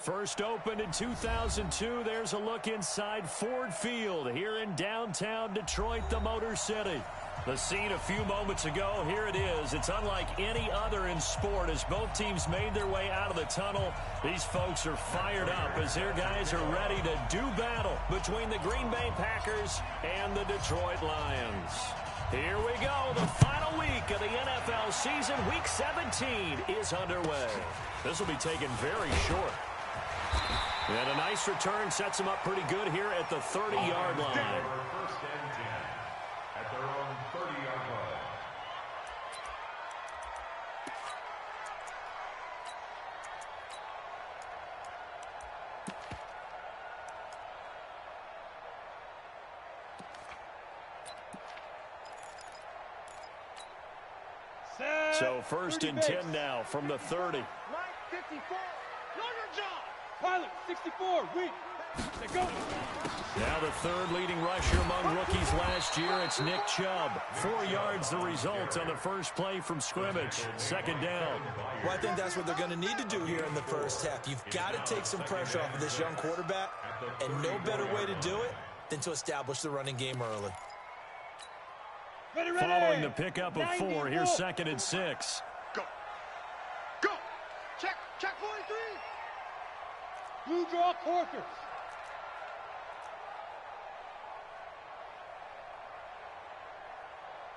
First opened in 2002, there's a look inside Ford Field here in downtown Detroit, the Motor City. The scene a few moments ago, here it is. It's unlike any other in sport as both teams made their way out of the tunnel. These folks are fired up as their guys are ready to do battle between the Green Bay Packers and the Detroit Lions. Here we go. The final week of the NFL season, Week 17, is underway. This will be taken very short. And a nice return sets them up pretty good here at the 30-yard line. First and 10 at their own 30-yard line. So first and 10 now from the 30. Right 54. Know your job. Pilot 64. Weak. They go. Now the third leading rusher among rookies last year. It's Nick Chubb. 4 yards the result on the first play from scrimmage. Second down. Well, I think that's what they're going to need to do here in the first half. You've got to take some pressure off of this young quarterback, and no better way to do it than to establish the running game early. Ready. Following the pickup of 4, here's second and 6. Go. Go. Check 43. Blue draw quarters.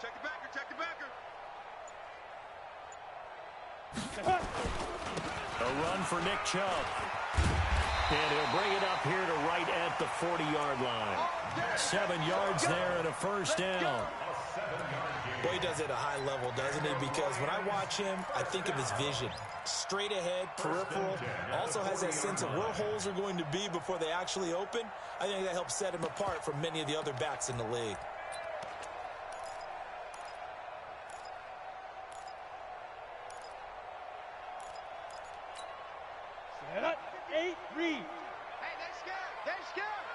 Check the backer. Check the backer. A run for Nick Chubb. And he'll bring it up here to right at the 40-yard line. 7 yards there and a first down. Boy, he does it at a high level, doesn't he? Because when I watch him, I think of his vision. Straight ahead, peripheral. Also has that sense of where holes are going to be before they actually open. I think that helps set him apart from many of the other backs in the league. Set up. 8, read. Hey, they scared. They scared.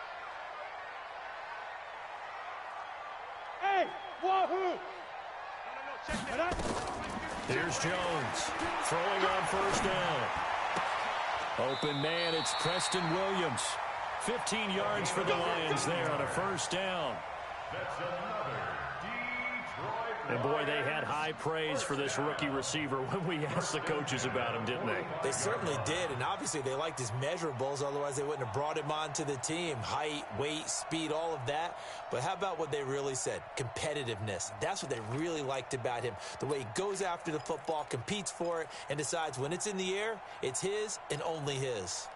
Hey, wahoo. Here's Jones throwing on first down. Open man, it's Preston Williams. 15 yards for the Lions there on a first down. That's another Detroit. And boy, they had high praise for this rookie receiver when we asked the coaches about him, didn't they? They certainly did, and obviously they liked his measurables, otherwise they wouldn't have brought him onto the team. Height, weight, speed, all of that. But how about what they really said? Competitiveness. That's what they really liked about him. The way he goes after the football, competes for it, and decides when it's in the air, it's his and only his.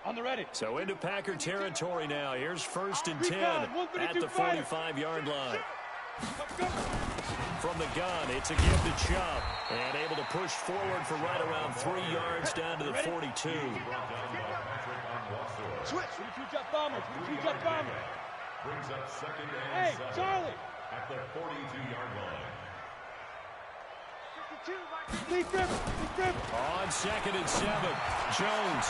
On the ready. So into Packer territory now. Here's first and 10 at the 45-yard line. From the gun, it's a give to Chubb. And able to push forward for right around 3 yards down to the 42. Switch. 22-jet bombers. 22-jet bombers. Brings up second and 7 Charlie. at the 42-yard line. 52. On second and 7, Jones.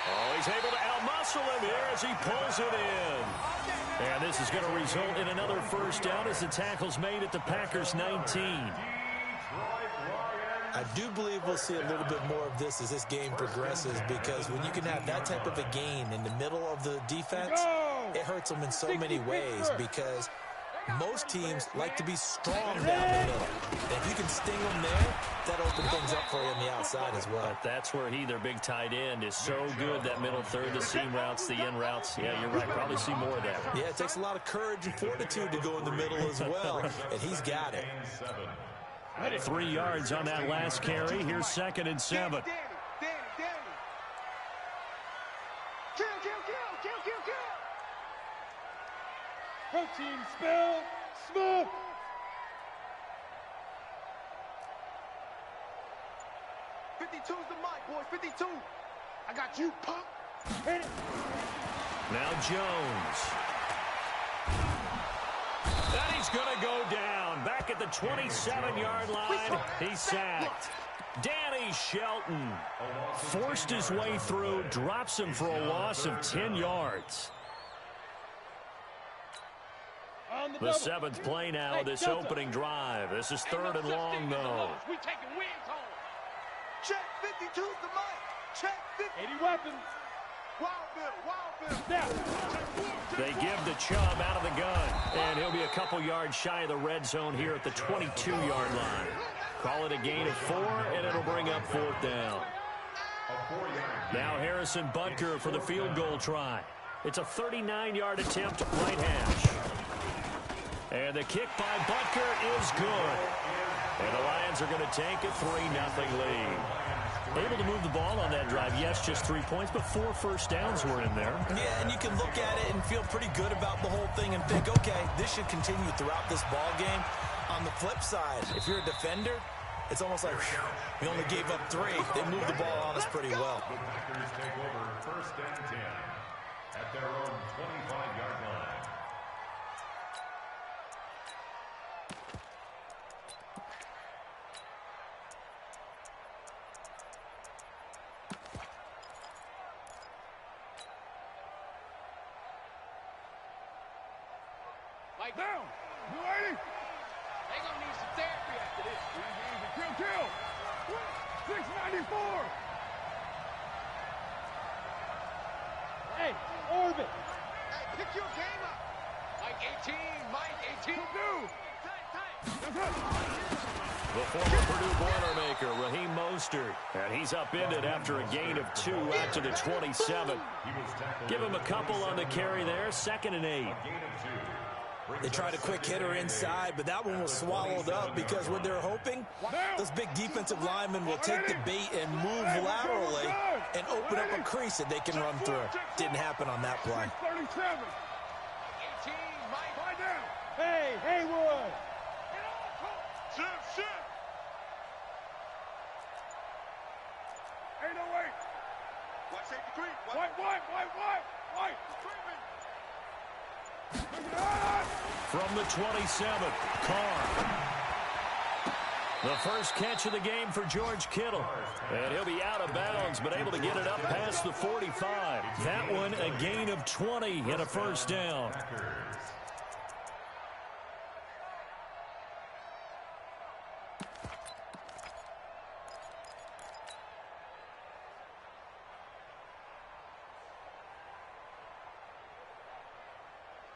Oh, he's able to outmuscle him here as he pulls it in. And this is going to result in another first down as the tackle's made at the Packers' 19. I do believe we'll see a little bit more of this as this game progresses, because when you can have that type of a gain in the middle of the defense, it hurts them in so many ways, because most teams like to be strong down the middle. And if you can sting them there, that'll open things up for you on the outside as well. But that's where their big tight end, is so good, that middle third, the seam routes, the in routes. Yeah, you're right. Probably see more of that. Yeah, it takes a lot of courage and fortitude to go in the middle as well, and he's got it. 3 yards on that last carry. Here's second and 7. Danny. Kill. Protein spill. Smoke. '52's the mic, boys. 52. I got you, punk. Hit it. Now Jones. And he's going to go down. Back at the 27-yard line. He's sacked. Danny Shelton forced his way through, drops him for a loss of 10 yards. The 7th play now, this opening drive. This is third and long, though. Check 52's the mic. Check 50. 80 weapons. Wild Bill. They give the Chubb out of the gun, and he'll be a couple yards shy of the red zone here at the 22-yard line. Call it a gain of 4, and it'll bring up 4th down. Now Harrison Butker for the field goal try. It's a 39-yard attempt, right hash. And the kick by Butker is good. And the Lions are going to take a 3-0 lead. Able to move the ball on that drive. Yes, just 3 points, but 4 first downs were in there. Yeah, and you can look at it and feel pretty good about the whole thing and think, okay, this should continue throughout this ball game. On the flip side, if you're a defender, it's almost like, whew, we only gave up 3. They moved the ball on us pretty well. The Packers take over 1st and 10 at their own 25-yard line. Mike down. 280. They gonna need some therapy after this. Kill. 694. Hey, orbit. Hey, pick your game up. Mike 18. Mike 18. The former Purdue Boilermaker, Raheem Mostert. And he's upended after a gain of 2 out to the 27. Give him a couple on the carry there. 2nd and 8. They tried a quick hitter inside, but that one was swallowed up because what they're hoping, those big defensive linemen will take the bait and move laterally and open up a crease that they can run through. Didn't happen on that play. 37. 18. Mike down. Hey, Haywood. Shit. 808. Watch safety creep. White. From the 27, Carr. The first catch of the game for George Kittle. And he'll be out of bounds, but able to get it up past the 45. That one a gain of 20 and a first down.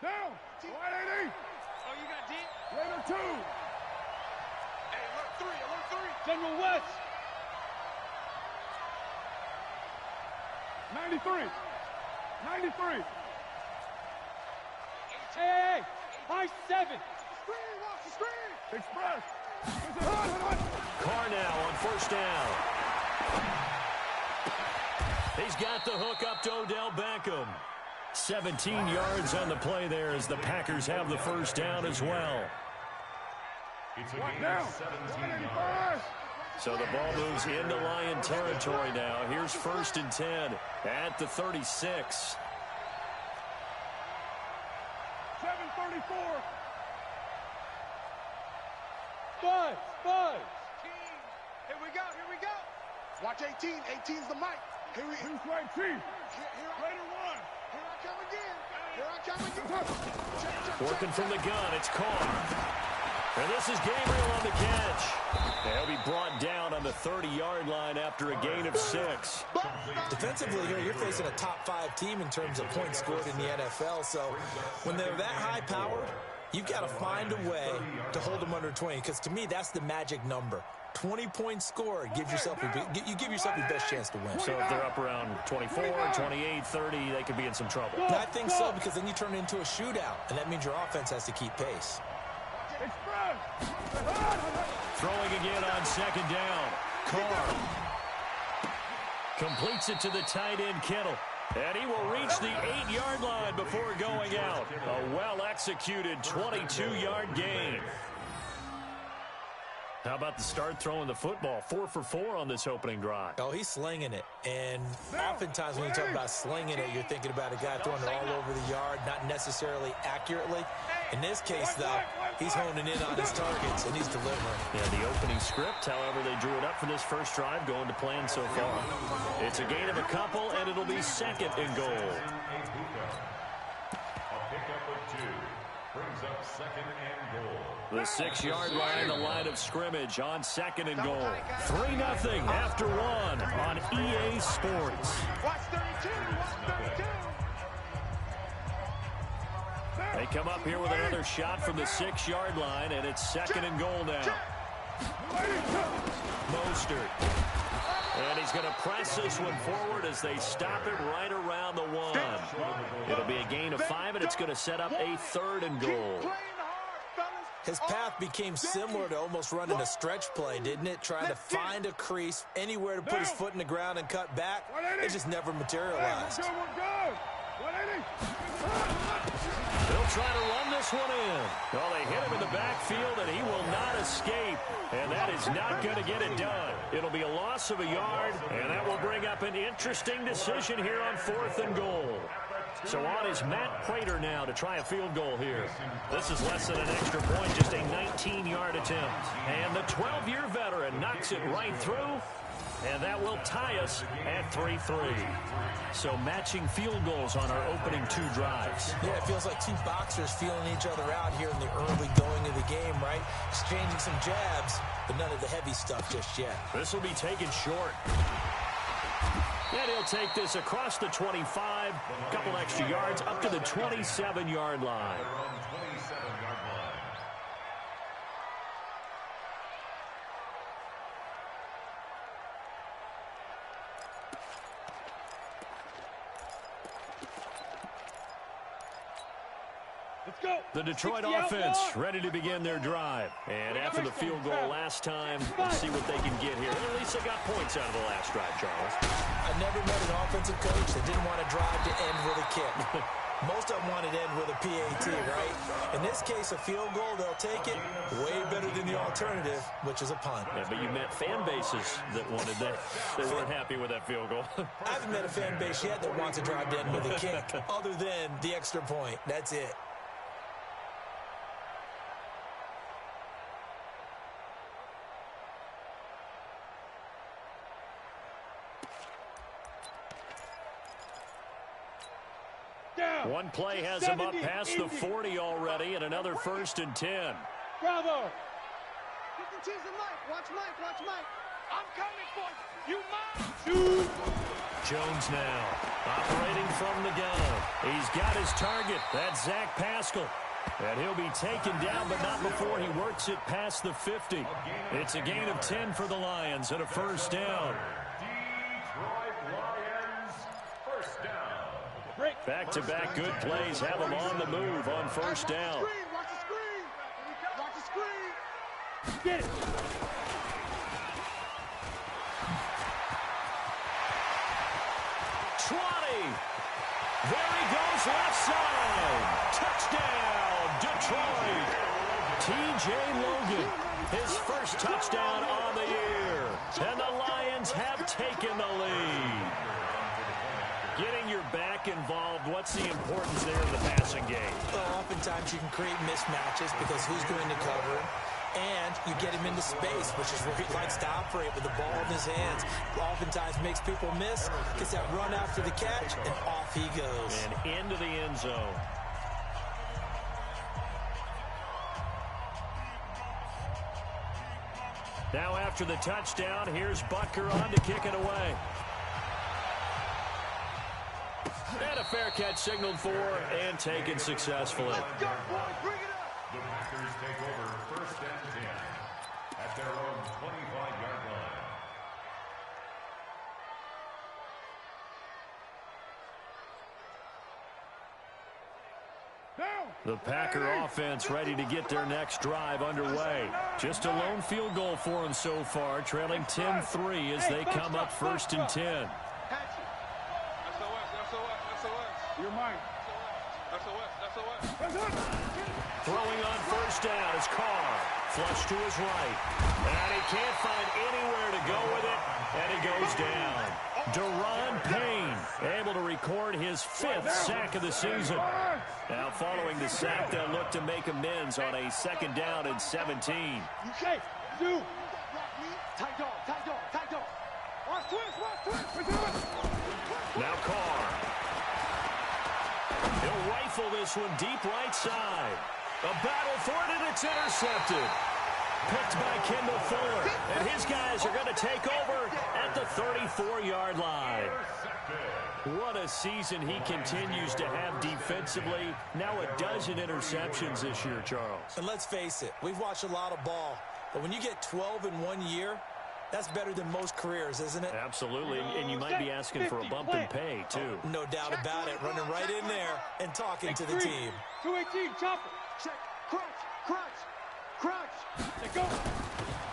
Down. 180. Oh, you got deep? Later 2. Hey, alert 3. General West. 93. Hey. High 7. Screen, watch the screen. Express. Carr now on first down. He's got the hook up to Odell Beckham. 17 yards on the play there as the Packers have the first down as well. It's a gain of 17 yards. So the ball moves into Lion territory now. Here's 1st and 10 at the 36. 734. Buzz. Here we go. Watch 18. 18's the mic. Here we Who's right, Chief? Later 1. Here I come again. Check. Working from the gun, it's Carr. And this is Gabriel on the catch. He'll be brought down on the 30-yard line after a gain of 6. Defensively here, you're facing a top 5 team in terms of points scored in the NFL. So when they're that high-powered, you've got to find a way to hold them under 20. Because to me, that's the magic number. 20 points scored, you give yourself your best chance to win. So if they're up around 24, 28, 30, they could be in some trouble. And I think so, because then you turn it into a shootout, and that means your offense has to keep pace. Throwing again on 2nd down. Carr completes it to the tight end Kittle. And he will reach the 8-yard line before going out. A well-executed 22-yard gain. How about the start throwing the football? 4 for 4 on this opening drive. Oh, he's slinging it. And oftentimes when you talk about slinging it, you're thinking about a guy throwing it all over the yard, not necessarily accurately. In this case, though, he's honing in on his targets, and he's delivering. Yeah, the opening script, however, they drew it up for this first drive, going to plan so far. It's a gain of a couple, and it'll be 2nd and goal. A pickup of 2. Brings up 2nd and goal. The 6-yard line, the line of scrimmage on 2nd and goal. 3-0 after 1 on EA Sports. Watch 32. Watch 32. They come up here with another shot from the 6-yard line, and it's 2nd and goal now. Mostert. And he's going to press this one forward as they stop it right around the 1. It'll be a gain of 5, and it's going to set up a 3rd and goal. His path became similar to almost running a stretch play, didn't it? Trying to find a crease, anywhere to put his foot in the ground and cut back. It just never materialized. They'll try to run this one in. Well, they hit him in the backfield, and he will not escape. And that is not going to get it done. It'll be a loss of a yard, and that will bring up an interesting decision here on 4th and goal. So on is Matt Prater now to try a field goal here. This is less than an extra point, just a 19-yard attempt. And the 12-year veteran knocks it right through. And that will tie us at 3-3. So matching field goals on our opening 2 drives. Yeah, it feels like 2 boxers feeling each other out here in the early going of the game, right? Exchanging some jabs, but none of the heavy stuff just yet. This will be taken short. And he'll take this across the 25, a couple extra yards, up to the 27-yard line. The Detroit offense ready to begin their drive. And after the field goal last time, let's see what they can get here. At least they got points out of the last drive, Charles. I never met an offensive coach that didn't want to drive to end with a kick. Most of them wanted to end with a PAT, right? In this case, a field goal, they'll take it. Way better than the alternative, which is a punt. Yeah, but you met fan bases that wanted that. They weren't happy with that field goal. I haven't met a fan base yet that wants to drive to end with a kick, other than the extra point. That's it. One play has him up past the 40 already, and another 1st and 10. Bravo! 52's the Mike. Watch Mike. Watch Mike. I'm coming for you. You Mike. Jones now operating from the gun. He's got his target. That's Zach Pascal. And he'll be taken down, but not before he works it past the 50. It's a gain of 10 for the Lions and a 1st down. Back-to-back good plays have them on the move on 1st down. Watch the screen. Watch the screen. Get it. There he goes left side. Touchdown, Detroit. T.J. Logan, his first touchdown on the year. And the Lions have taken the lead. Getting your back involved, what's the importance there in the passing game? Well, oftentimes you can create mismatches because who's going to cover him? And you get him into space, which is where he likes to operate with the ball in his hands. Oftentimes makes people miss, gets that run after the catch, and off he goes. And into the end zone. Now after the touchdown, here's Butker on to kick it away. And a fair catch signaled for and taken successfully. Go, boys, bring it up. The Packers take over 1st and 10 at their own 25-yard line. The Packer offense ready to get their next drive underway. Just a lone field goal for them so far, trailing 10-3 as they come up 1st and 10. You're mine. Throwing on 1st down is Carr. Flush to his right. And he can't find anywhere to go with it. And he goes down. Deron Payne able to record his 5th sack of the season. Now following the sack, they'll look to make amends on a 2nd down and 17. Okay, do. Tight dog, tight dog, tight dog. Watch twist. Now Carr. He'll rifle this one deep right side. A battle for it, and it's intercepted. Picked by Kendall Fuller. And his guys are going to take over at the 34-yard line. What a season he continues to have defensively. Now a dozen interceptions this year, Charles. And let's face it, we've watched a lot of ball. But when you get 12 in 1 year, that's better than most careers, isn't it? Absolutely, and you might be asking for a bump in pay, too. No doubt about it. Running right in there and talking to the team. 218, chopper. Check. Crunch. Let go.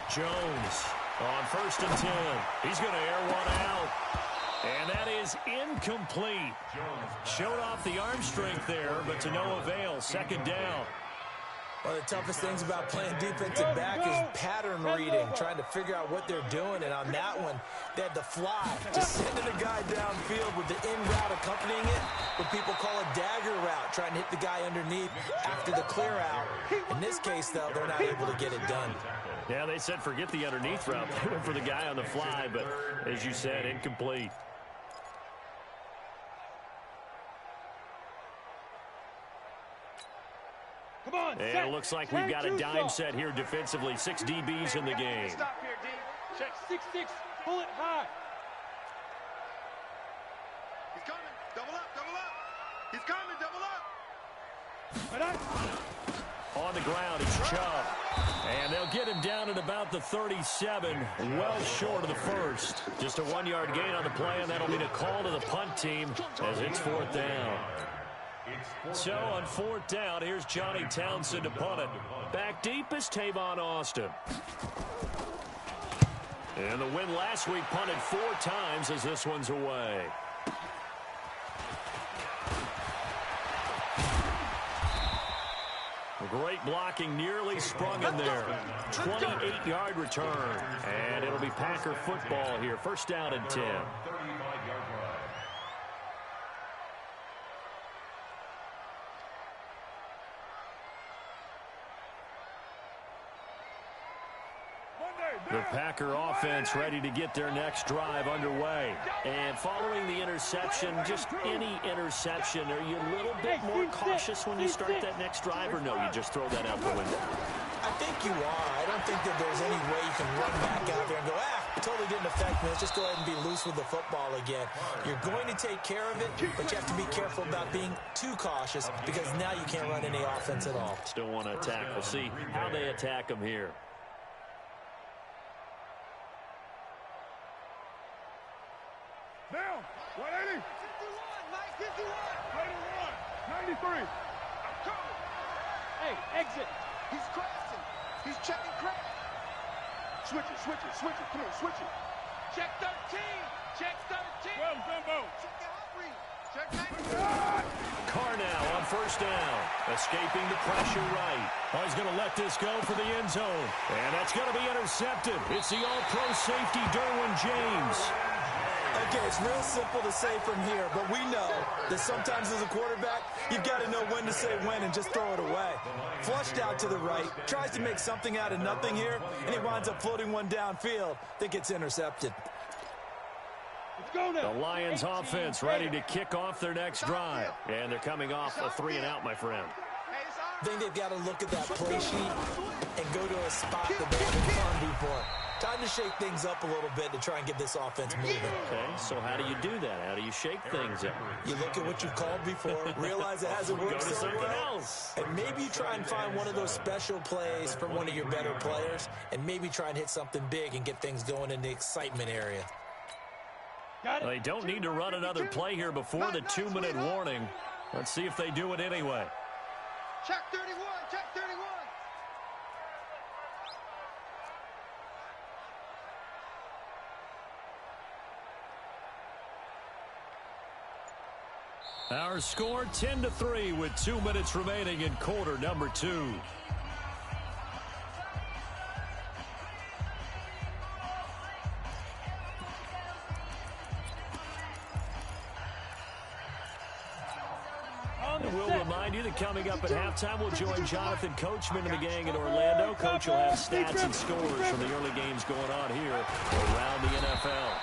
Jones on 1st and 10. He's going to air one out. And that is incomplete. Showed off the arm strength there, but to no avail. 2nd down. One of the toughest things about playing defensive back is pattern reading, trying to figure out what they're doing. And on that one, they had to fly, just sending a guy downfield with the in route accompanying it, what people call a dagger route, trying to hit the guy underneath after the clear out. In this case, though, they're not able to get it done. Yeah, they said forget the underneath route. They went for the guy on the fly, but as you said, incomplete. Come on, And it looks like we've got a dime set here defensively. 6 DBs in the game. Stop here, D. Check 6-6. Pull it high. He's coming. Double up. He's coming. Double up. Right on. On the ground, it's Chubb. And they'll get him down at about the 37, well short of the first. Just a 1-yard gain on the play, and that'll be a call to the punt team as it's 4th down. So on 4th down, here's Johnny Townsend to punt it. Back deep is Tavon Austin. And the win last week punted 4 times as this one's away. Great blocking, nearly sprung in there. 28-yard return. And it'll be Packer football here. 1st down and 10. The Packer offense ready to get their next drive underway. And following the interception, just any interception, are you a little bit more cautious when you start that next drive, or no, you just throw that out the window? I think you are. I don't think that there's any way you can run back out there and go, it totally didn't affect me. Let's just go ahead and be loose with the football again. You're going to take care of it, but you have to be careful about being too cautious because now you can't run any offense at all. Still want to attack. We'll see how they attack them here. Down. 180. 51, Mike, 51. Play to 1. 93. Hey, exit. He's crashing. He's checking crash. Switch it. Come on, switch it. Check 13. Check 13. Well, Zumbo. Check the hot read. Check 19. Carnell on 1st down. Escaping the pressure right. Oh, he's going to let this go for the end zone. And that's going to be intercepted. It's the all-pro safety, Derwin James. Okay, it's real simple to say from here, but we know that sometimes as a quarterback, you've got to know when to say when and just throw it away. Flushed out to the right, tries to make something out of nothing here, and he winds up floating one downfield that gets intercepted. Let's go now. The Lions offense ready to kick off their next drive. And they're coming off a 3-and-out, my friend. I think they've got to look at that play sheet and go to a spot that they haven't gone before. Time to shake things up a little bit to try and get this offense moving. Okay, so how do you do that? How do you shake things up? You look at what you've called before, realize it hasn't worked Go to so something well, else. and maybe you try and find one of those special plays from one of your better players, and maybe try and hit something big and get things going in the excitement area. Got it. They don't need to run another play here before the 2-minute warning. Let's see if they do it anyway. Check 31. Check 31. Our score 10-3 with 2 minutes remaining in quarter number 2. And we'll remind you that coming up at halftime, we'll join Jonathan Coachman and the gang in Orlando. Coach will have stats and scores from the early games going on here around the NFL.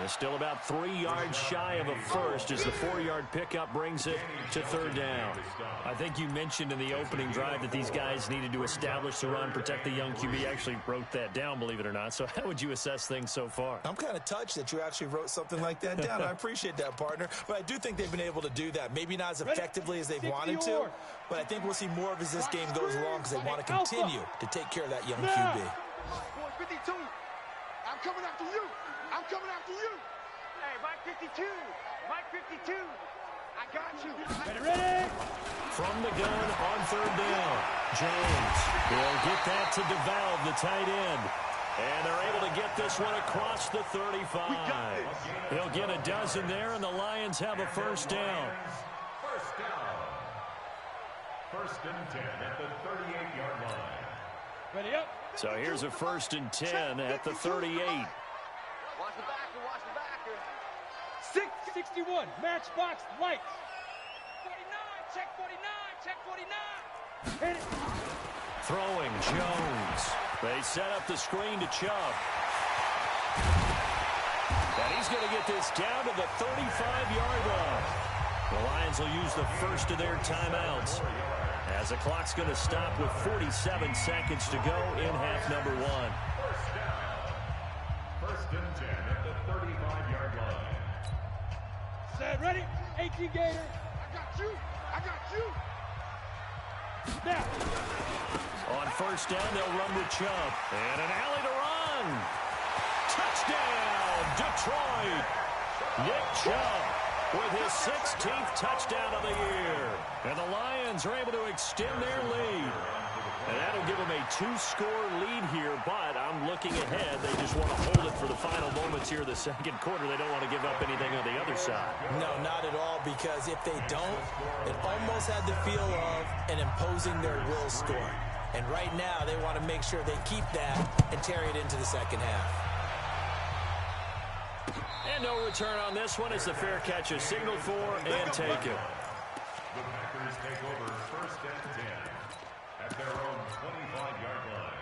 Still about 3 yards shy of a first as the 4-yard pickup brings it to third down. I think you mentioned in the opening drive that these guys needed to establish the run, protect the young QB. Actually wrote that down, believe it or not. So how would you assess things so far? I'm kind of touched that you actually wrote something like that down. I appreciate that, partner. But I do think they've been able to do that. Maybe not as effectively as they've wanted to, but I think we'll see more of as this game goes along because they want to continue to take care of that young QB. 52. I'm coming after you. I'm coming after you. Hey, Mike 52. Mike 52. I got you. Ready? From the gun on third down. Jones will get that to DeValve, the tight end. And they're able to get this one across the 35. He'll get a dozen there, and the Lions have a first down. First down. First and 10 at the 38-yard line. Ready up. So here's a first and 10 at the 38. Watch the backer. Watch the backer. 661. Matchbox lights. 49. Check 49. Check 49. Hit it. Throwing Jones. They set up the screen to Chubb. And he's going to get this down to the 35-yard line. The Lions will use the first of their timeouts as the clock's going to stop with 47 seconds to go in half number one. First down. First and 10 at the 35-yard line. Set. Ready. 18 Gator. I got you. I got you. Now. On first down, they'll run with Chubb. And an alley to run. Touchdown, Detroit. Nick Chubb with his 16th touchdown of the year. And the Lions are able to extend their lead. And that'll give them a 2-score lead here, but I'm looking ahead. They just want to hold it for the final moments here of the second quarter. They don't want to give up anything on the other side. No, not at all, because if they don't, it almost had the feel of an imposing their will score. And right now, they want to make sure they keep that and carry it into the second half. And no return on this one as the fair catch is signaled for and taken. The Packers take over first and 10 at their own 25-yard line.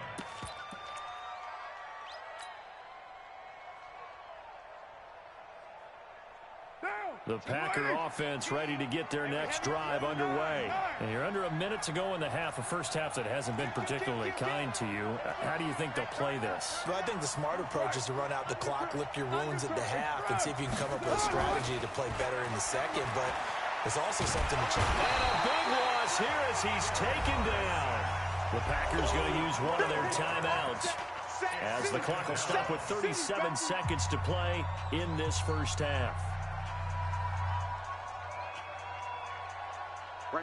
The Packer offense ready to get their next drive underway. And you're under a minute to go in the half, a first half that hasn't been particularly kind to you. How do you think they'll play this? Well, I think the smart approach is to run out the clock, lick your wounds at the half, and see if you can come up with a strategy to play better in the second. But there's also something to check. And a big loss here as he's taken down. The Packers going to use one of their timeouts as the clock will stop with 37 seconds to play in this first half.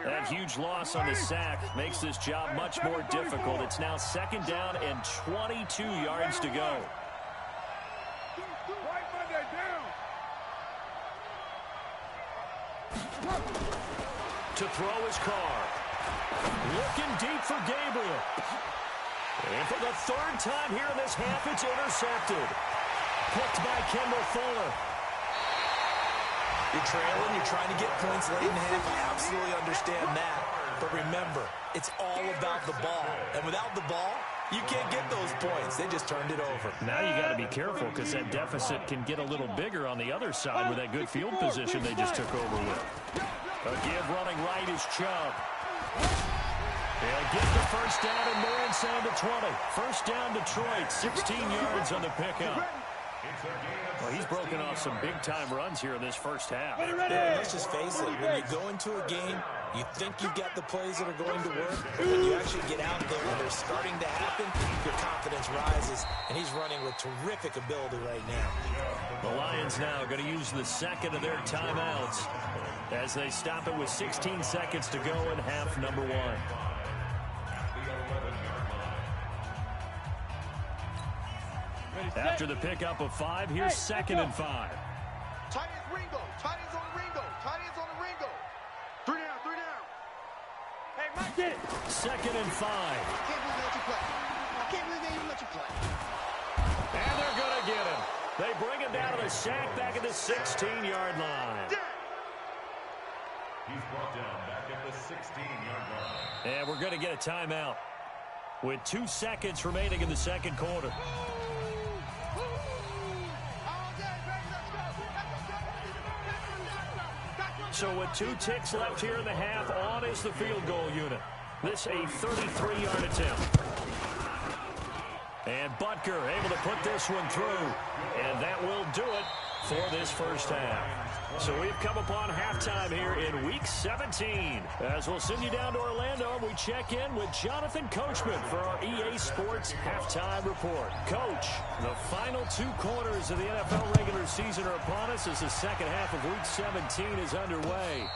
That huge loss on the sack makes this job much more difficult. It's now second down and 22 yards to go. To throw his car. Looking deep for Gabriel. And for the third time here in this half, it's intercepted. Picked by Kendall Fuller. You're trailing, you're trying to get points late in the half. I absolutely understand that. But remember, it's all about the ball. And without the ball, you can't get those points. They just turned it over. Now you got to be careful because that deficit can get a little bigger on the other side with that good field position they just took over with. A give running right is Chubb. They'll get the first down and more inside the 20. First down Detroit, 16 yards on the pickup. Well, he's broken off some big-time runs here in this first half. Yeah, let's just face it. When you go into a game, you think you've got the plays that are going to work. When you actually get out there and they're starting to happen, your confidence rises, and he's running with terrific ability right now. The Lions now going to use the second of their timeouts as they stop it with 16 seconds to go in half number one. After the pickup of 5, here's second and 5. Tight ends Ringo. Tight ends on Ringo. Tight ends on the Ringo. 3 down. 3 down. Hey, Mike, get it. Second and 5. I can't believe they let you play. I can't believe they even let you play. And they're going to get him. They bring him down to the sack back at the 16-yard line. He's brought down back at the 16-yard line. And we're going to get a timeout with 2 seconds remaining in the second quarter. So with 2 ticks left here in the half, on is the field goal unit. This a 33-yard attempt. And Butker able to put this one through. And that will do it for this first half. So we've come upon halftime here in Week 17. As we'll send you down to Orlando, we check in with Jonathan Coachman for our EA Sports Halftime Report. Coach, the final 2 quarters of the NFL regular season are upon us as the second half of Week 17 is underway.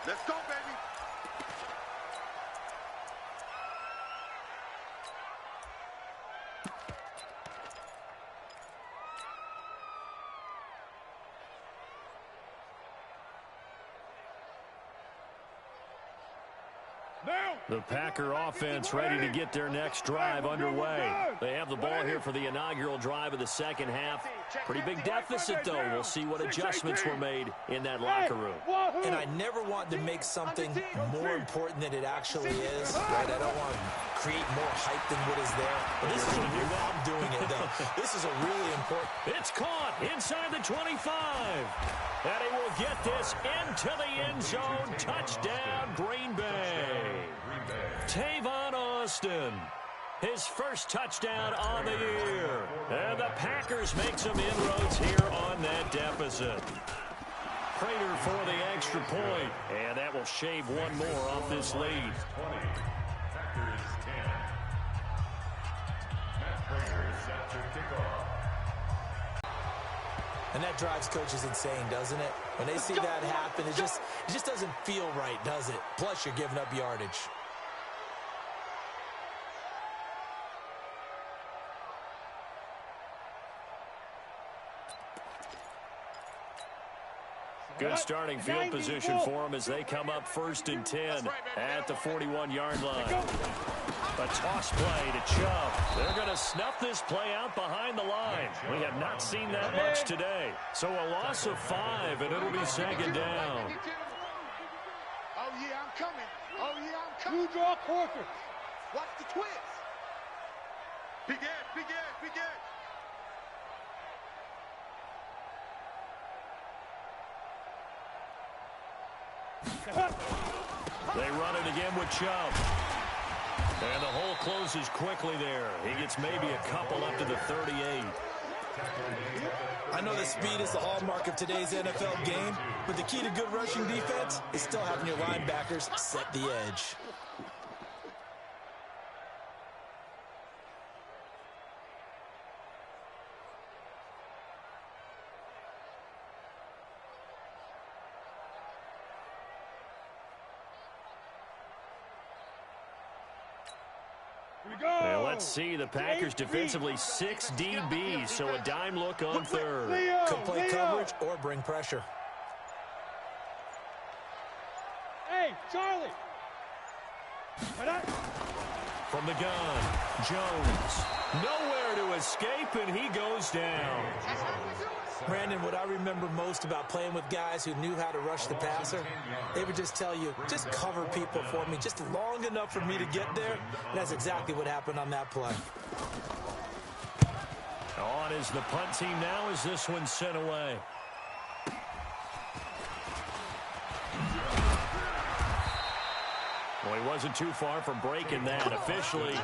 Let's go, baby. The Packer offense ready to get their next drive underway. They have the ball here for the inaugural drive of the second half. Pretty big deficit, though. We'll see what adjustments were made in that locker room. And I never want to make something more important than it actually is. Right? I don't want to create more hype than what is there. But this is I'm doing it, though. This is a really important. It's caught inside the 25. And he will get this into the end zone. Touchdown, Green Bay. Tavon Austin, his first touchdown on the year. And the Packers make some inroads here on that deficit. Prater for the extra point. And that will shave one more off this lead. 20. Packers 10. Matt Prater set to kick off. And that drives coaches insane, doesn't it? When they see that happen, it just doesn't feel right, does it? Plus, you're giving up yardage. Good starting field position for them as they come up 1st and 10 at the 41-yard line. A toss play to Chubb. They're going to snuff this play out behind the line. We have not seen that much today. So a loss of 5, and it'll be second down. Oh, yeah, I'm coming. Oh, yeah, I'm coming. You draw quarter. Watch the twist. Big edge, big edge, big edge. They run it again with Chubb. And the hole closes quickly there. He gets maybe a couple up to the 38. I know that speed is the hallmark of today's NFL game, but the key to good rushing defense is still having your linebackers set the edge. And let's see, the Packers defensively 6 DBs, so a dime look on third. Could play coverage or bring pressure. Hey, Charlie. From the gun, Jones. Nowhere to escape, and he goes down. Brandon, what I remember most about playing with guys who knew how to rush the passer, they would just tell you, just cover people for me, just long enough for me to get there. And that's exactly what happened on that play. On is the punt team now as this one's sent away. Well, he wasn't too far from breaking that. Officially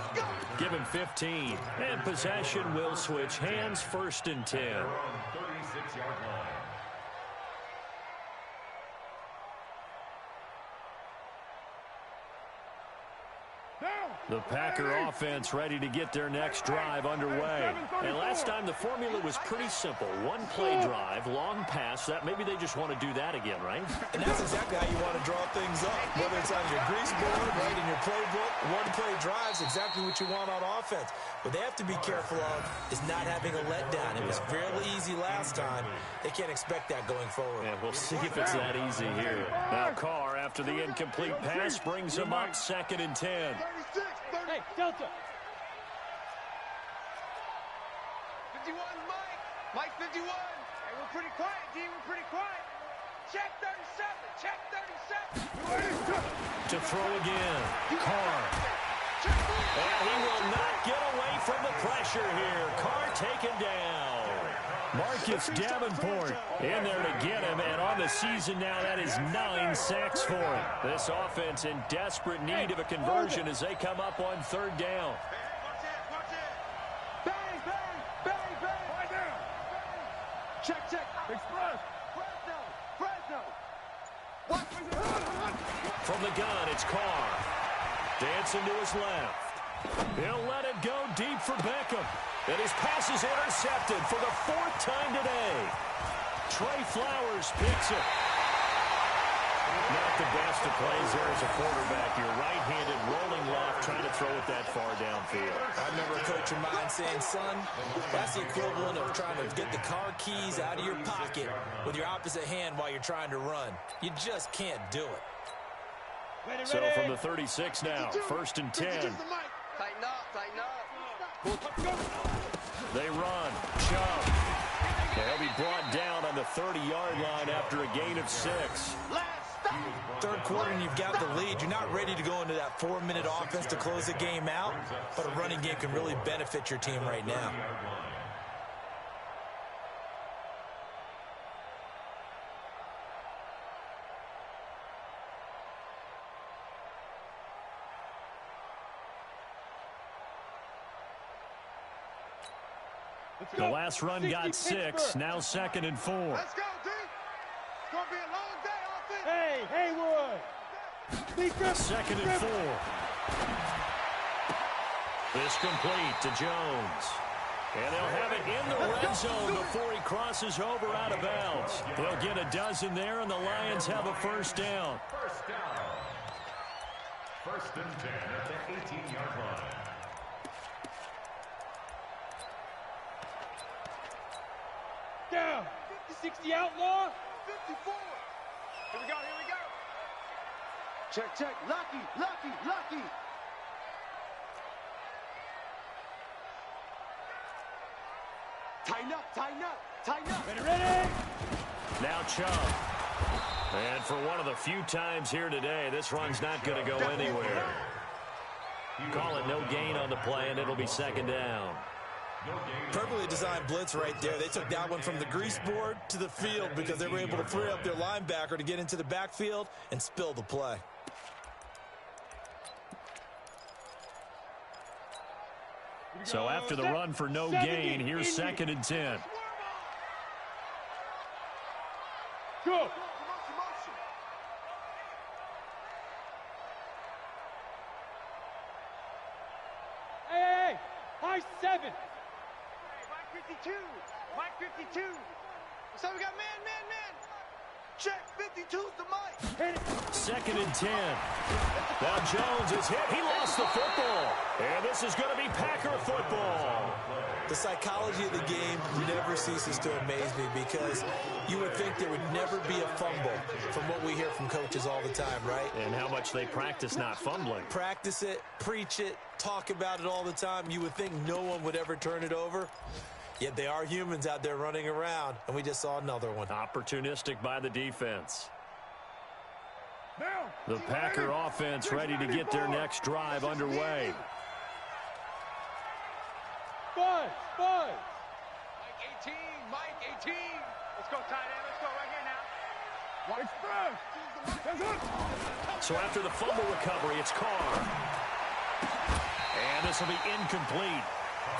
given 15. And possession will switch hands, 1st and 10. 36-yard line. The Packer offense ready to get their next drive underway. And last time the formula was pretty simple. One play drive, long pass. That maybe they just want to do that again, right? And that's exactly how you want to draw things up. Whether it's on your grease board, right, in your playbook, one play drive's exactly what you want on offense. What they have to be careful of is not having a letdown. It was fairly easy last time. They can't expect that going forward. Yeah, we'll see if it's that easy here. Now Carr, after the incomplete pass, brings him up 2nd and 10. 36, 30. Hey, Delta. 51, Mike. Mike 51. Hey, we're pretty quiet, D. We're pretty quiet. Check 37. Check 37. To throw again. Carr. And he will not get away from the pressure here. Carr taken down. Marcus Davenport in there to get him, and on the season now, that is 9 sacks for him. This offense in desperate need of a conversion as they come up on 3rd down. Bang, bang, bang, bang. Right down. Check, check. Express. Fresno. From the gun, it's Carr. Dancing to his left. He'll let it go deep for Beckham. And his pass is intercepted for the 4th time today. Trey Flowers picks it. Not the best of plays there as a quarterback. Your right-handed rolling left, trying to throw it that far downfield. I remember a coach of mine saying, son, that's the equivalent of trying to get the car keys out of your pocket with your opposite hand while you're trying to run. You just can't do it. Ready, So ready. from the 36 now, 1st and 10. Tighten up, tighten up. They run. Chubb. They'll be brought down on the 30-yard line after a gain of 6. Third quarter and you've got the lead. You're not ready to go into that 4-minute offense to close the game out, but a running game can really benefit your team right now. The last run got 6. Now 2nd and 4. Let's go, D. It's going to be a long day, offense. Hey, Haywood. Defense. 2nd and 4. This complete to Jones. And they'll have it in the red zone before he crosses over out of bounds. They'll get a dozen there, and the Lions have a 1st down. First down. 1st and 10 at the 18-yard line. Down. 60 outlaw. 54. Here we go, here we go. Check, check. Lucky. Tighten up. Ready. Now Chubb. And for one of the few times here today, this run's not going to go anywhere. Call it no gain on the play, and it'll be 2nd down. Perfectly designed blitz right there. They took that one from the grease board to the field because they were able to free up their linebacker to get into the backfield and spill the play. So after the run for no gain, here's 2nd and 10. Go. Motion. Hey. High 7. Hey, Mike 52. So we got man. Check, 52's the Mike. Hit it. 2nd and 10. Now Jones is hit. He lost the football. And this is going to be Packer football. The psychology of the game never ceases to amaze me because you would think there would never be a fumble from what we hear from coaches all the time, right? And how much they practice not fumbling. Practice it, preach it, talk about it all the time. You would think no one would ever turn it over. Yet they are humans out there running around, and we just saw another one. Opportunistic by the defense. Now. The Packer offense ready to get their next drive underway. Buzz. Mike 18. Let's go, tight end. Let's go right here now. Express. So after the fumble recovery, it's Carr. And this will be incomplete.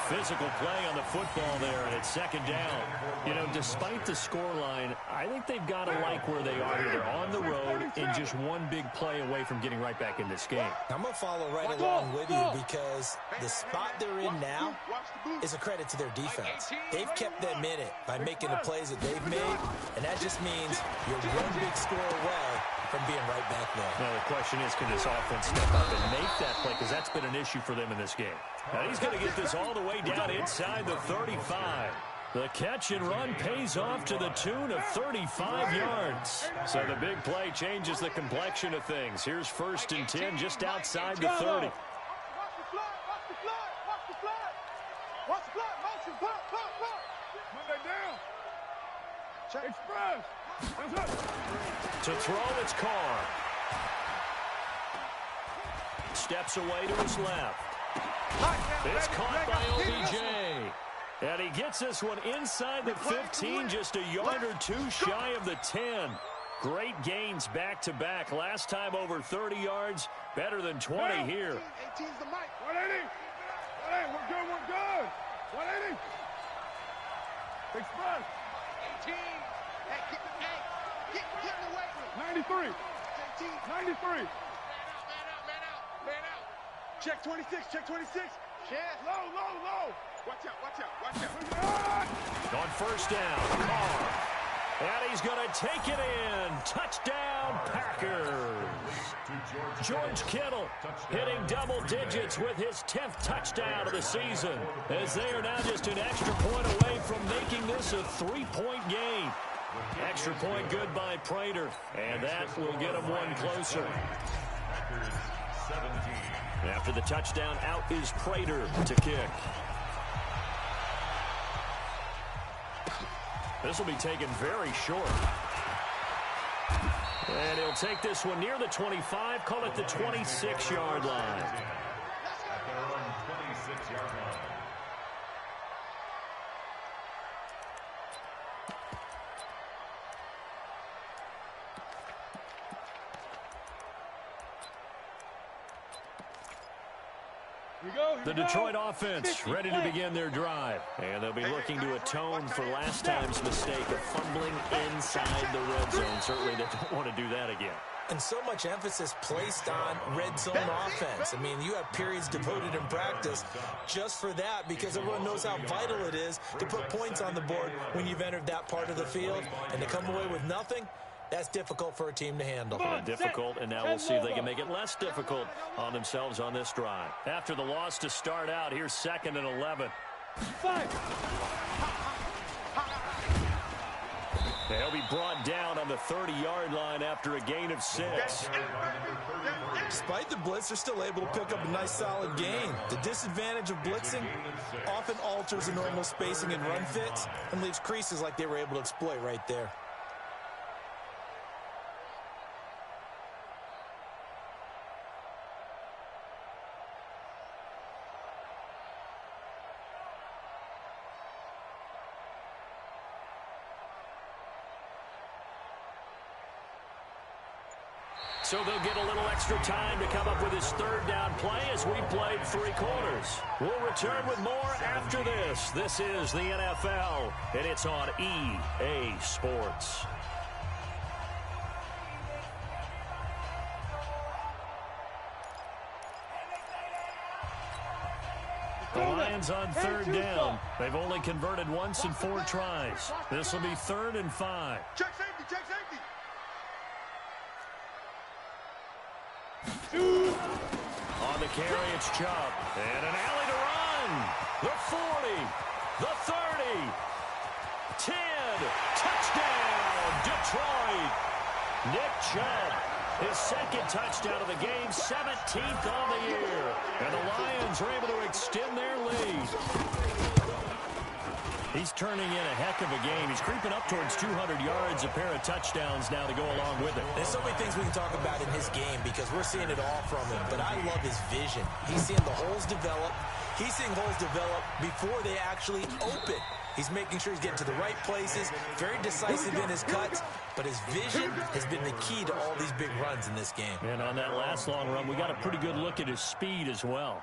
Physical play on the football there, and it's 2nd down. You know, despite the scoreline, I think they've got to like where they are here. They're on the road and just one big play away from getting right back in this game. I'm going to follow right along with you because the spot they're in now is a credit to their defense. They've kept them in it by making the plays that they've made, and that just means you're one big score away from being right back there. Now, the question is, can this offense step up and make that play? Because that's been an issue for them in this game. Now, he's going to get this all the way down inside the 35. The catch and run pays off to the tune of 35 yards. So the big play changes the complexion of things. Here's 1st and 10 just outside the 30. Watch the flat. Motion. Pop. Move that down. Check. Express. To throw, it's Carr. Steps away to his left. It's caught by OBJ. And he gets this one inside the 15, just a yard or two shy of the 10. Great gains back-to-back. Last time over 30 yards, better than 20 here. 18's the mic. 180. 180. We're good. We're good. 180. Express. 18. Hey, get in the weight room. 93. 18. 93. Man out. Check 26. Check 26. Chest. Low. Watch out. On first down, Carr. And he's going to take it in. Touchdown, Packers. George Kittle hitting double digits with his 10th touchdown of the season, as they are now just an extra point away from making this a 3-point game. Extra point good by Prater, and that will get him one closer. After the touchdown, out is Prater to kick. This will be taken very short. And he'll take this one near the 25, call it the 26-yard line. At their own 26-yard line. The Detroit offense ready to begin their drive. And they'll be looking to atone for last time's mistake of fumbling inside the red zone. Certainly they don't want to do that again. And so much emphasis placed on red zone offense. I mean, you have periods devoted in practice just for that, because everyone knows how vital it is to put points on the board when you've entered that part of the field. And to come away with nothing, that's difficult for a team to handle. Difficult, and now we'll see if they can make it less difficult on themselves on this drive. After the loss to start out, here's 2nd and 11. They'll be brought down on the 30-yard line after a gain of 6. Despite the blitz, they're still able to pick up a nice solid gain. The disadvantage of blitzing often alters the normal spacing and run fits and leaves creases like they were able to exploit right there. So they'll get a little extra time to come up with his 3rd down play as we played 3 quarters. We'll return with more after this. This is the NFL, and it's on EA Sports. The Lions on 3rd down. They've only converted once in 4 tries. This will be 3rd and 5. Check safety. On the carry, it's Chubb. And an alley to run. The 40. The 30. 10. Touchdown, Detroit. Nick Chubb, his 2nd touchdown of the game, 17th on the year. And the Lions are able to extend their lead. He's turning in a heck of a game. He's creeping up towards 200 yards, a pair of touchdowns now to go along with it. There's so many things we can talk about in his game because we're seeing it all from him, but I love his vision. He's seeing the holes develop. He's seeing holes develop before they actually open. He's making sure he's getting to the right places, very decisive in his cuts, but his vision has been the key to all these big runs in this game. And on that last long run, we got a pretty good look at his speed as well.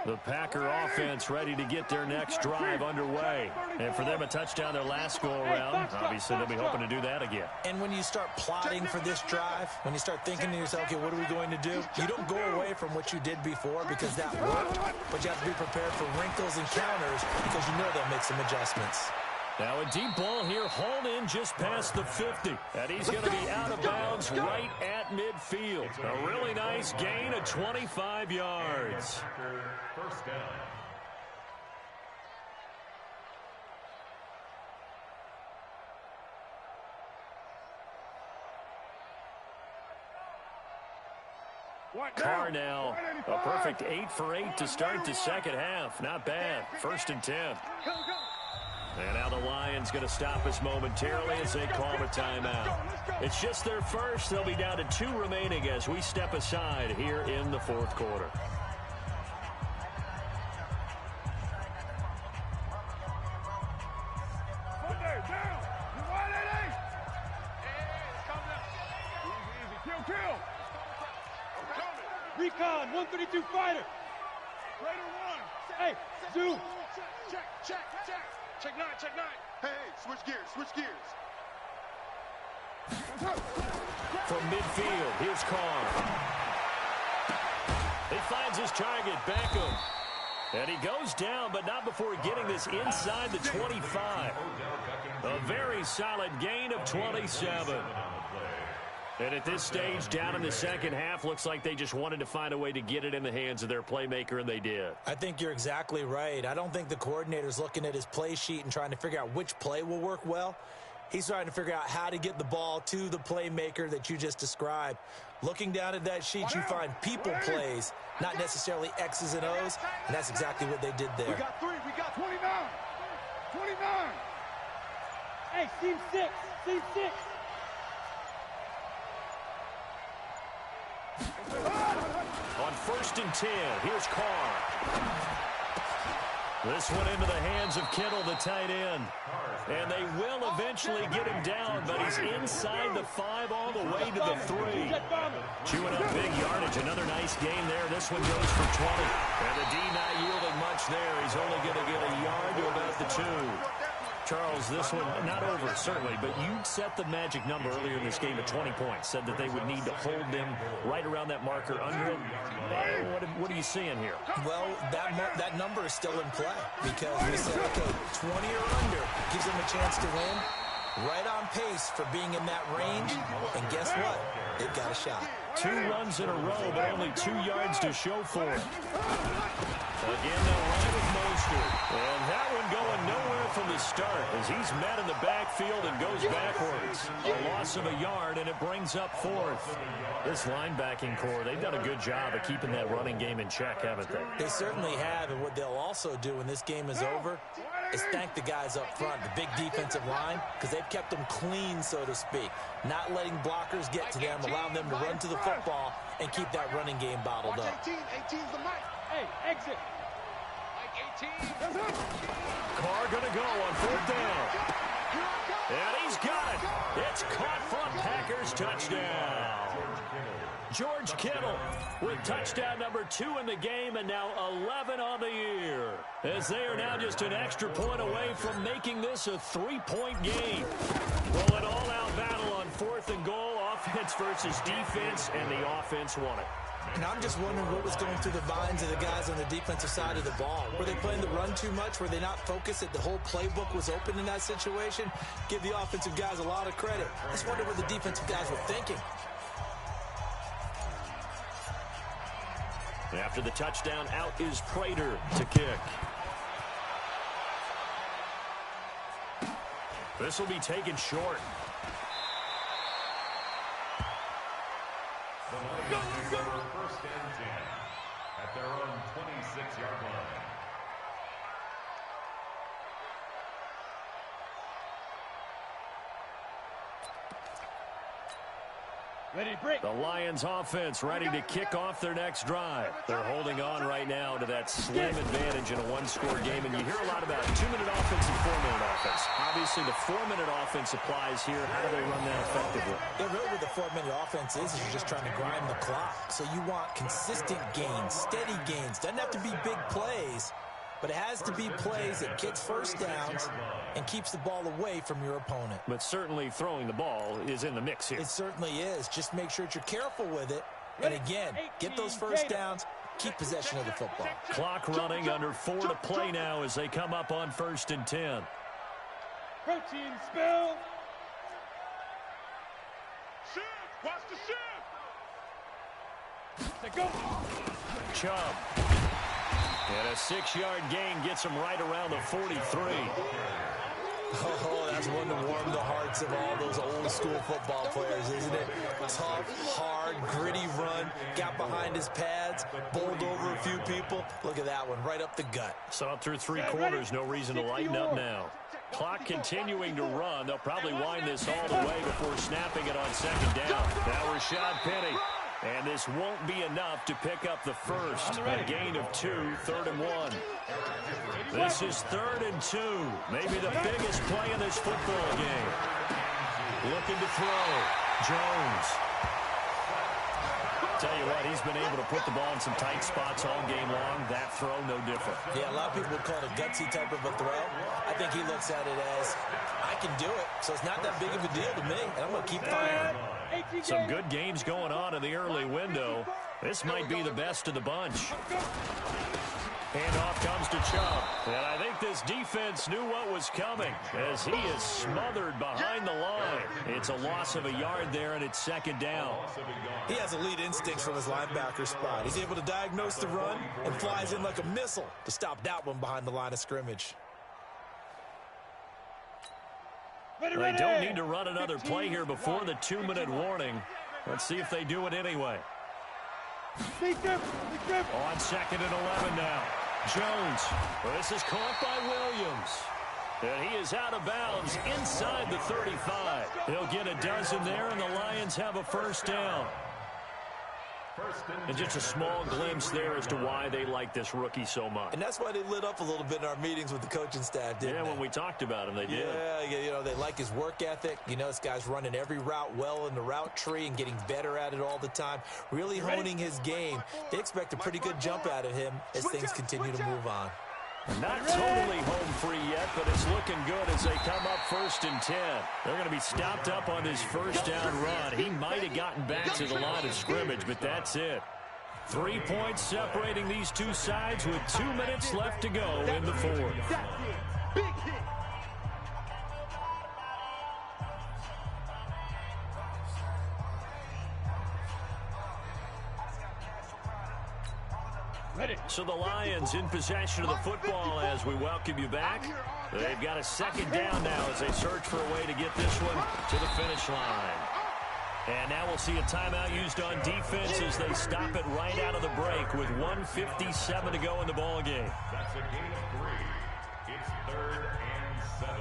The Packer offense ready to get their next drive underway. And for them, a touchdown their last go-around. Obviously, they'll be hoping to do that again. And when you start plotting for this drive, when you start thinking to yourself, okay, what are we going to do? You don't go away from what you did before because that worked, but you have to be prepared for wrinkles and counters because you know they'll make some adjustments. Now a deep ball here, hauled in just past the 50. And he's going to be out of bounds right at midfield. A really nice gain of 25 yards. First down. Carr now, a perfect 8 for 8 to start the second half. Not bad. 1st and 10. And now the Lions going to stop us momentarily as they call a timeout. It's just their first. They'll be down to 2 remaining as we step aside here in the fourth quarter. Recon, 132 fighter. Raider 1. Hey, Zoo. Check. Check 9. Hey, switch gears. From midfield, here's Carr. He finds his target, Beckham. And he goes down, but not before getting this inside the 25. A very solid gain of 27. And at this stage, down in the second half, looks like they just wanted to find a way to get it in the hands of their playmaker, and they did. I think you're exactly right. I don't think the coordinator's looking at his play sheet and trying to figure out which play will work well. He's trying to figure out how to get the ball to the playmaker that you just described. Looking down at that sheet, you find people plays, not necessarily X's and O's, and that's exactly what they did there. We got 3. We got 29. 29. Hey, team 6. On 1st and 10, here's Carr. This one into the hands of Kittle, the tight end. And they will eventually get him down, but he's inside the 5 all the way to the 3. Chewing up big yardage. Another nice gain there. This one goes for 20. And the D not yielding much there. He's only going to get a yard to about the 2. Charles, this one, not over, certainly, but you set the magic number earlier in this game at 20 points. Said that they would need to hold them right around that marker under it. What are you seeing here? Well, that number is still in play because we said, okay, 20 or under gives them a chance to win. Right on pace for being in that range. And guess what? They've got a shot. 2 runs in a row, but only 2 yards to show for it. Again, they'll run with Mostert. And that one going nowhere from the start as he's met in the backfield and goes backwards. A loss of a yard, and it brings up 4th. This linebacking core, they've done a good job of keeping that running game in check, haven't they? They certainly have, and what they'll also do when this game is over is thank the guys up front, the big defensive line, because they've kept them clean, so to speak. Not letting blockers get to them, allowing them to run to the football and keep that running game bottled up. 18's the mic. Hey, exit. Mike 18. Carr going to go on 4th down. And he's got it. It's caught from Packers touchdown. George Kittle with touchdown number 2 in the game and now 11 on the year. As they are now just an extra point away from making this a 3-point game. Well, an all-out battle on 4th and goal, offense versus defense, and the offense won it. And I'm just wondering what was going through the minds of the guys on the defensive side of the ball. Were they playing the run too much? Were they not focused that the whole playbook was open in that situation? Give the offensive guys a lot of credit. I just wonder what the defensive guys were thinking. After the touchdown, out is Prater to kick. This will be taken short. The Lions take over 1st and 10 at their own 26-yard line. Ready to break. The Lions offense ready to kick off their next drive. They're holding on right now to that slim advantage in a 1-score game, and you hear a lot about 2-minute offense and 4-minute offense. Obviously, the 4-minute offense applies here. How do they run that effectively? Yeah, really what the 4-minute offense is you're just trying to grind the clock. So you want consistent gains, steady gains. Doesn't have to be big plays, but it has to be plays that gets first downs and keeps the ball away from your opponent. But certainly throwing the ball is in the mix here. It certainly is. Just make sure that you're careful with it. And again, get those first downs, keep possession of the football. Clock running, under 4 to play now as they come up on 1st and 10. Protein spill. Shift. Watch the shift. Let go. Chubb. And a 6-yard gain gets him right around the 43. Oh, that's one to warm the hearts of all those old school football players, isn't it? Tough, hard, gritty run, got behind his pads, bowled over a few people. Look at that one, right up the gut. So through 3 quarters, no reason to lighten up now. Clock continuing to run. They'll probably wind this all the way before snapping it on second down. Now Rashad Penny. And this won't be enough to pick up the first. A gain of 2, 3rd and 1. This is 3rd and 2. Maybe the biggest play in this football game. Looking to throw. Jones. Tell you what, he's been able to put the ball in some tight spots all game long. That throw, no different. Yeah, a lot of people would call it a gutsy type of a throw. I think he looks at it as, I can do it, so it's not that big of a deal to me, and I'm going to keep firing. Some good games going on in the early window. This might be the best of the bunch. Handoff comes to Chubb. And I think this defense knew what was coming as he is smothered behind the line. It's a loss of a yard there, and it's 2nd down. He has elite instincts from his linebacker spot. He's able to diagnose the run and flies in like a missile to stop that one behind the line of scrimmage. They don't need to run another play here before the 2-minute warning. Let's see if they do it anyway. On 2nd and 11 now. Jones. This is caught by Williams. And he is out of bounds inside the 35. He'll get a dozen there, and the Lions have a 1st down. And just a small glimpse there as to why they like this rookie so much. And that's why they lit up a little bit in our meetings with the coaching staff, didn't they? Yeah, when we talked about him, they did. Yeah, you know, they like his work ethic. You know, this guy's running every route well in the route tree and getting better at it all the time. Really honing his game. They expect a pretty good jump out of him as things continue to move on. Not totally home free yet, but it's looking good as they come up 1st and 10. They're going to be stopped up on this 1st down run. He might have gotten back to the line of scrimmage, but that's it. 3 points separating these two sides with 2 minutes left to go in the 4th. Big hit. So the Lions in possession of the football as we welcome you back. They've got a 2nd down now as they search for a way to get this one to the finish line. And now we'll see a timeout used on defense as they stop it right out of the break with 1:57 to go in the ball game. That's a gain of 3. It's 3rd and 7.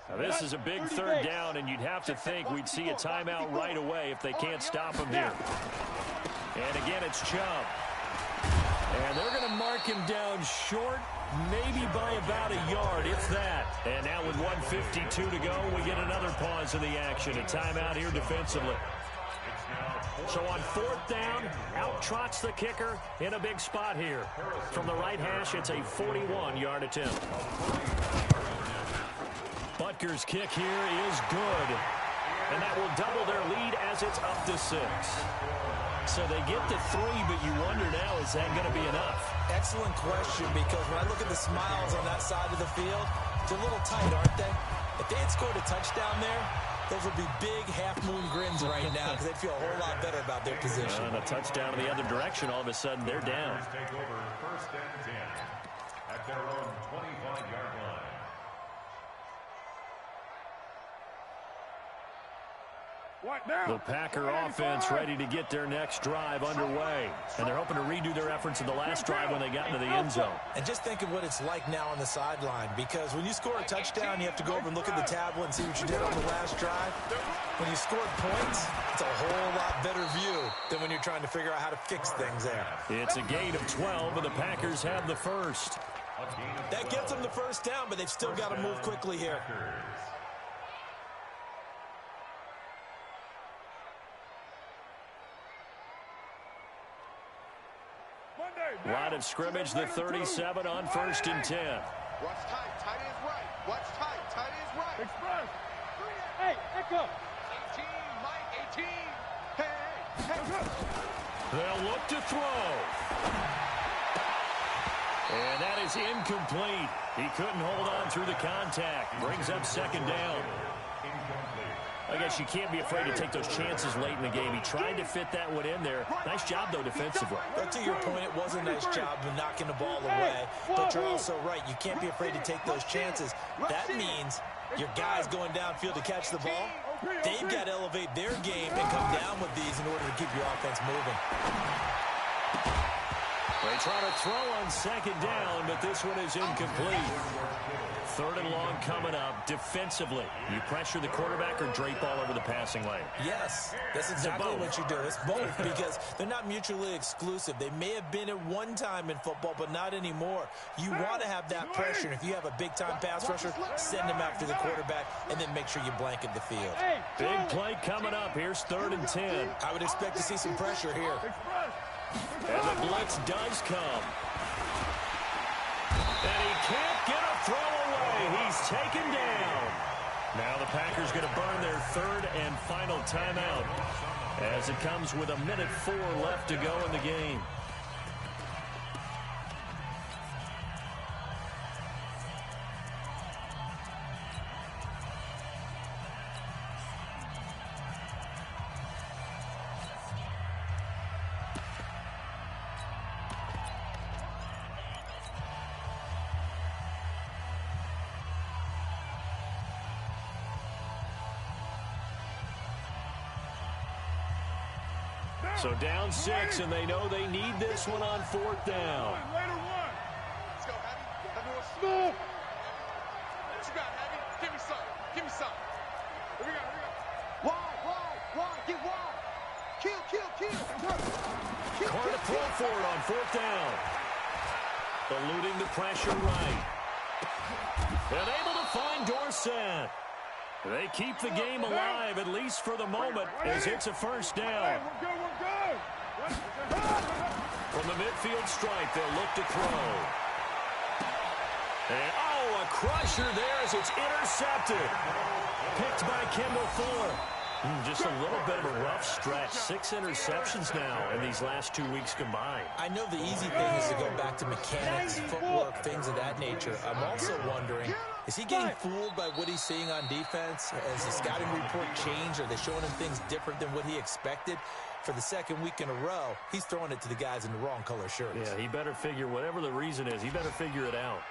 Now this is a big 3rd down, and you'd have to think we'd see a timeout right away if they can't stop him here. And again, it's Chubb. And they're going to mark him down short, maybe by about a yard, if that. And now with 1:52 to go, we get another pause in the action. A timeout here defensively. So on 4th down, out trots the kicker in a big spot here. From the right hash, it's a 41-yard attempt. Butker's kick here is good. And that will double their lead as it's up to 6. So they get to 3, but you wonder now, is that going to be enough? Excellent question, because when I look at the smiles on that side of the field, they're a little tight, aren't they? If they had scored a touchdown there, those would be big half-moon grins right now because they'd feel a whole lot better about their position. And a touchdown in the other direction, all of a sudden they're down. Take over 1st and 10 at their own 25-yard line. The Packer offense ready to get their next drive underway. And they're hoping to redo their efforts in the last drive when they got into the end zone. And just think of what it's like now on the sideline, because when you score a touchdown, you have to go over and look at the tablet and see what you did on the last drive. When you scored points, it's a whole lot better view than when you're trying to figure out how to fix things there. It's a gain of 12, and the Packers have the first. That gets them the 1st down, but they've still got to move quickly here. Line of scrimmage, the 37 on 1st and 10. Watch tight, tight is right. Watch tight, tight is right. Express. Hey, echo. 18, Mike, 18. Hey, hey, hey. They'll look to throw. And that is incomplete. He couldn't hold on through the contact. Brings up second down. I guess you can't be afraid to take those chances late in the game. He tried to fit that one in there. Nice job, though, defensively. But to your point, it was a nice job of knocking the ball away. But you're also right. You can't be afraid to take those chances. That means your guys going downfield to catch the ball, they've got to elevate their game and come down with these in order to keep your offense moving. They try to throw on second down, but this one is incomplete. Third and long coming up. Defensively, you pressure the quarterback or drape all over the passing lane? Yes, that's exactly what you do. It's both because they're not mutually exclusive. They may have been at one time in football, but not anymore. You want to have that pressure. And if you have a big-time pass rusher, send him after the quarterback and then make sure you blanket the field. Big play coming up. Here's 3rd and 10. I would expect to see some pressure here. And the blitz does come. And he can't get a throw away. He's taken down. Now the Packers going to burn their 3rd and final timeout as it comes with 1:04 left to go in the game. So down 6, and they know they need this one on 4th down. Let's go, Heavy. Everyone smooth. What you got, Heavy? Give me some. Give me some. Here we go. Wide. Get wide. Kill. Hard to throw for it on 4th down. Eluding the pressure right. And able to find Dorsett. They keep the game alive, at least for the moment, as it's a 1st down. We're good. From the midfield stripe, they'll look to throw. And, a crusher there as it's intercepted. Picked by Kendall Fuller. Just a little bit of a rough stretch. 6 interceptions now in these last 2 weeks combined. I know the easy thing is to go back to mechanics, footwork, things of that nature. I'm also wondering, is he getting fooled by what he's seeing on defense? Has the scouting report changed? Are they showing him things different than what he expected? For the 2nd week in a row, he's throwing it to the guys in the wrong color shirts. Yeah, he better figure, whatever the reason is, he better figure it out.